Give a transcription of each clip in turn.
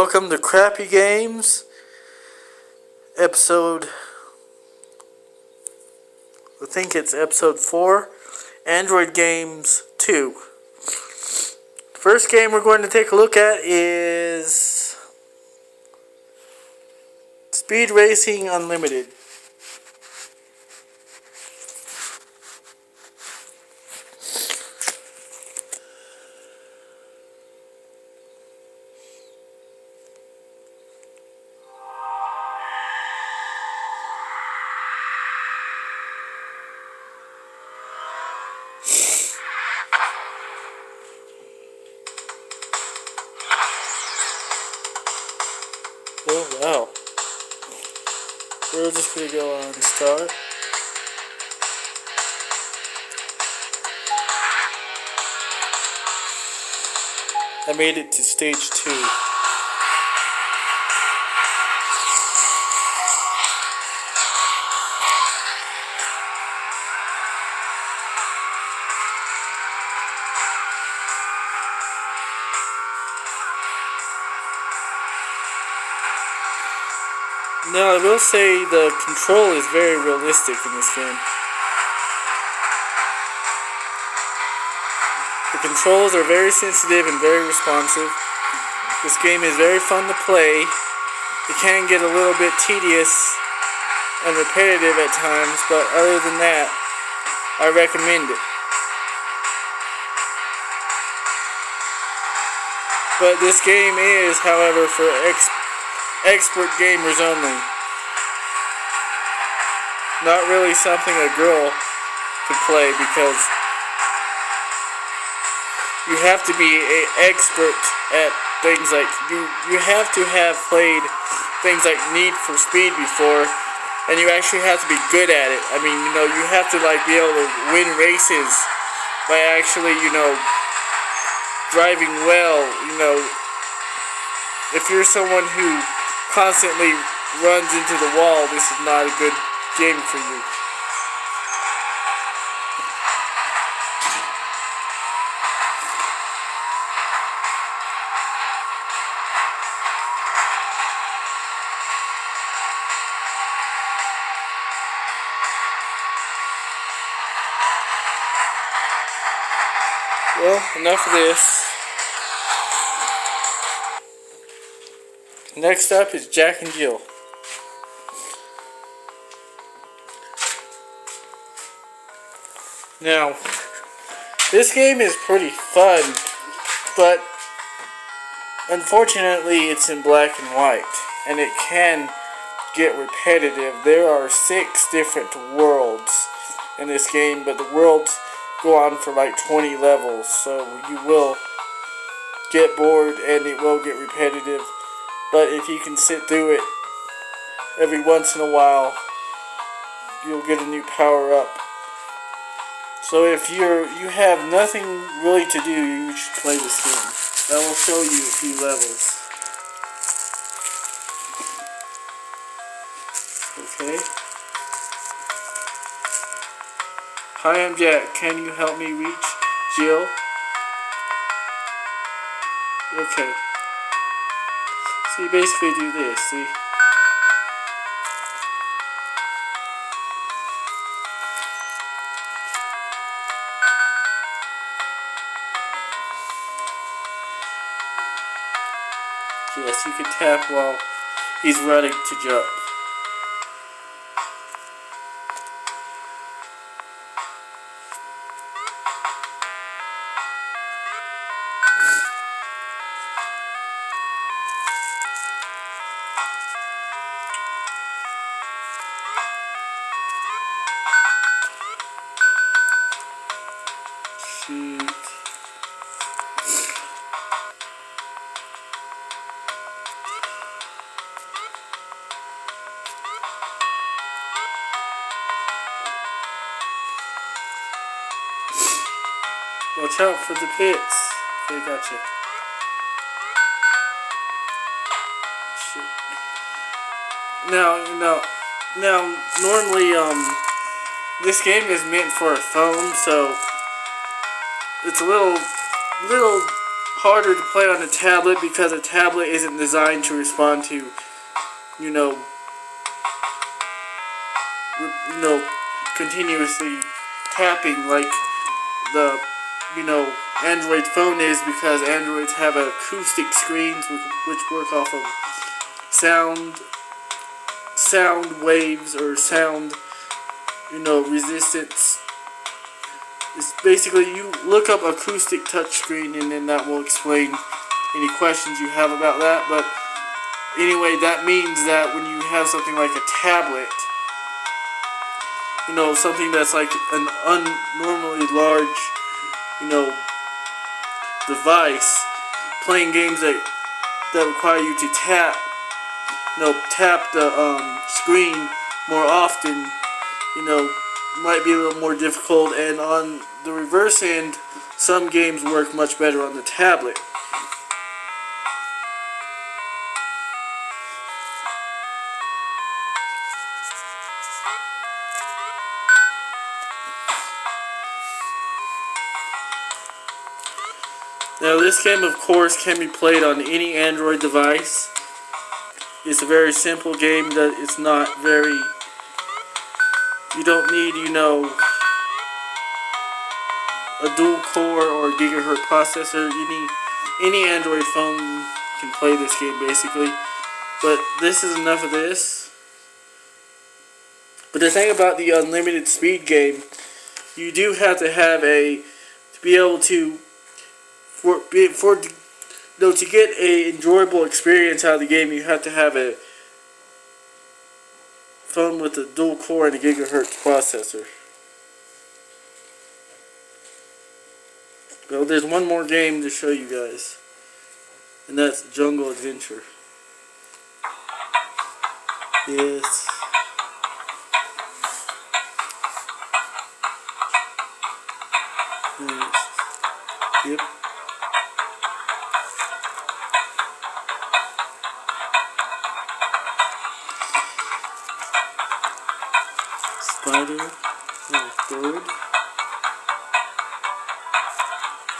Welcome to Crappy Games, episode, I think it's episode 4, Android Games 2. First game we're going to take a look at is Speed Racing Unlimited. Oh wow. We're just gonna go on start. I made it to stage 2. Now, I will say the control is very realistic in this game. The controls are very sensitive and very responsive. This game is very fun to play. It can get a little bit tedious and repetitive at times, but other than that, I recommend it. But this game is, however, for expert gamers only. Not really something a girl could play, because you have to be an expert at things like you have to have played things like Need for Speed before, and you actually have to be good at it. I mean, you have to be able to win races by actually, driving well. If you're someone who constantly runs into the wall, this is not a good game for you. Well, enough of this. Next up is Jack and Jill. Now, this game is pretty fun, but unfortunately it's in black and white, and it can get repetitive. There are 6 different worlds in this game, but the worlds go on for 20 levels, so you will get bored and it will get repetitive. But if you can sit through it every once in a while, you'll get a new power up. So if you have nothing really to do, you should play this game. I will show you a few levels. Okay. Hi, I'm Jack. Can you help me reach Jill? Okay. So you basically do this, see? Yes, you can tap while he's running to jump. Shoot. Watch out for the pits. Okay, gotcha. Shit. Now, normally, this game is meant for a phone, so it's a little harder to play on a tablet because a tablet isn't designed to respond to, you know, continuously tapping like the, Android phone is, because Androids have acoustic screens which work off of sound waves or sound, resistance. It's basically, you look up acoustic touchscreen and then that will explain any questions you have about that. But anyway, that means that when you have something like a tablet, something that's like an unnormally large, device, playing games that require you to tap the screen more often, might be a little more difficult. And on the reverse end, some games work much better on the tablet. Now, this game, of course, can be played on any Android device. It's a very simple game that it's not very... You don't need, a dual core or gigahertz processor. Any Android phone can play this game, basically. But this is enough of this. But the thing about the unlimited speed game, you do have to have to be able to... to get an enjoyable experience out of the game, you have to have a phone with a dual core and a gigahertz processor. Well, there's one more game to show you guys, and that's Jungle Adventure. Yes. Yep. Spider, bird,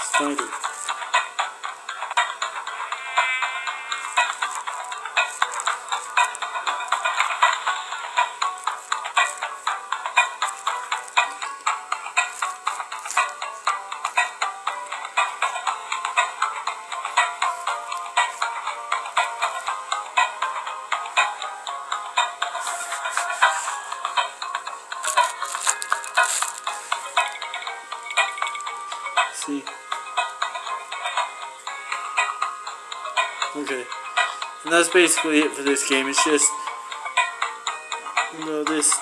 spider. See? Okay. And that's basically it for this game. It's just, this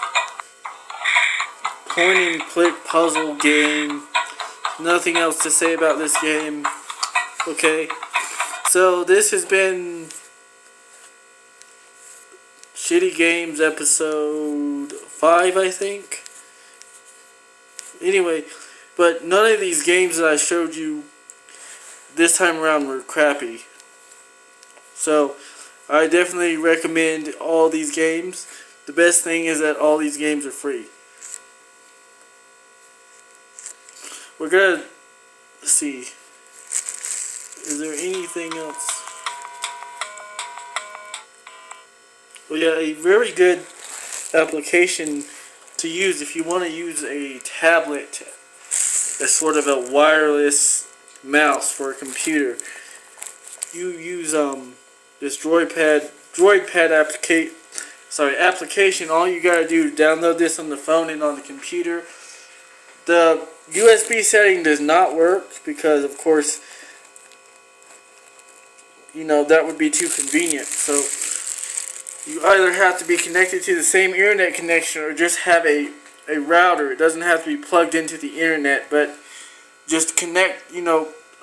point and click puzzle game. Nothing else to say about this game. Okay. So this has been Shitty Games episode 5, I think. Anyway, but none of these games that I showed you this time around were crappy. So, I definitely recommend all these games. The best thing is that all these games are free. We're gonna see. Is there anything else? Well, yeah, a very good application to use if you want to use a tablet as sort of a wireless mouse for a computer. You use this droidpad application. All you gotta do is download this on the phone and on the computer. The USB setting does not work because, of course, that would be too convenient. So you either have to be connected to the same internet connection or just have a router. It doesn't have to be plugged into the internet, but just connect,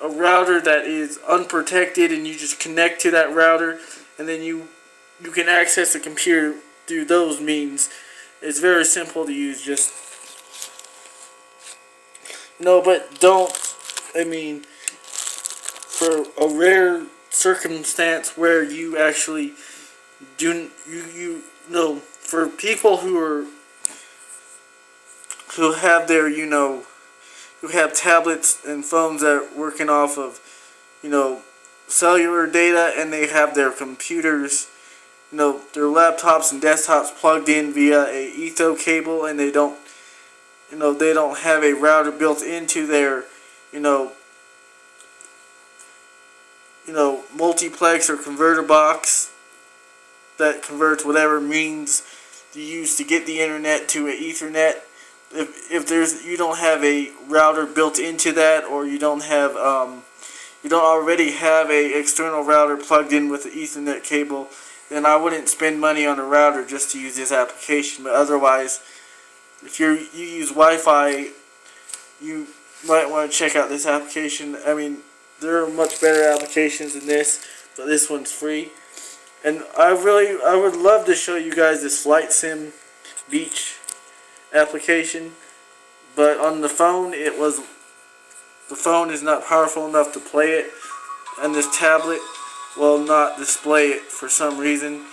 a router that is unprotected, and you just connect to that router, and then you can access the computer through those means. It's very simple to use. Just but for a rare circumstance where you actually for people who have their who have tablets and phones that are working off of you know, cellular data, and they have their computers, you know, their laptops and desktops plugged in via a Etho cable, and they don't, you know, they don't have a router built into their, you know, multiplex or converter box that converts whatever means you use to get the internet to an Ethernet. If you don't have a router built into that, or you don't already have a external router plugged in with the Ethernet cable, then I wouldn't spend money on a router just to use this application. But otherwise, if you use Wi-Fi, you might want to check out this application. I mean, there are much better applications than this, but this one's free. And I would love to show you guys this Flight Sim Beach application, but on the phone the phone is not powerful enough to play it, and this tablet will not display it for some reason.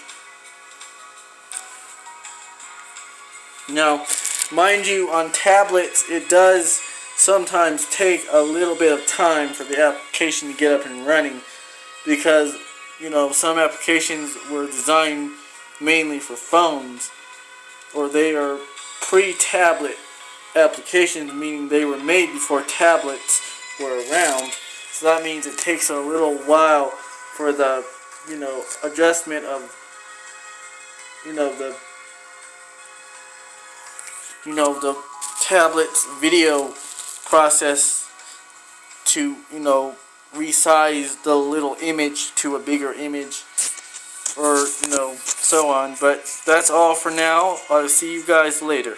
Now, mind you, on tablets it does sometimes take a little bit of time for the application to get up and running, because, you know, some applications were designed mainly for phones, or they are pre-tablet applications, meaning they were made before tablets were around. So that means it takes a little while for the, you know, adjustment of, you know, the tablet's video process to, you know, resize the little image to a bigger image, or, you know, so on. But that's all for now. I'll see you guys later.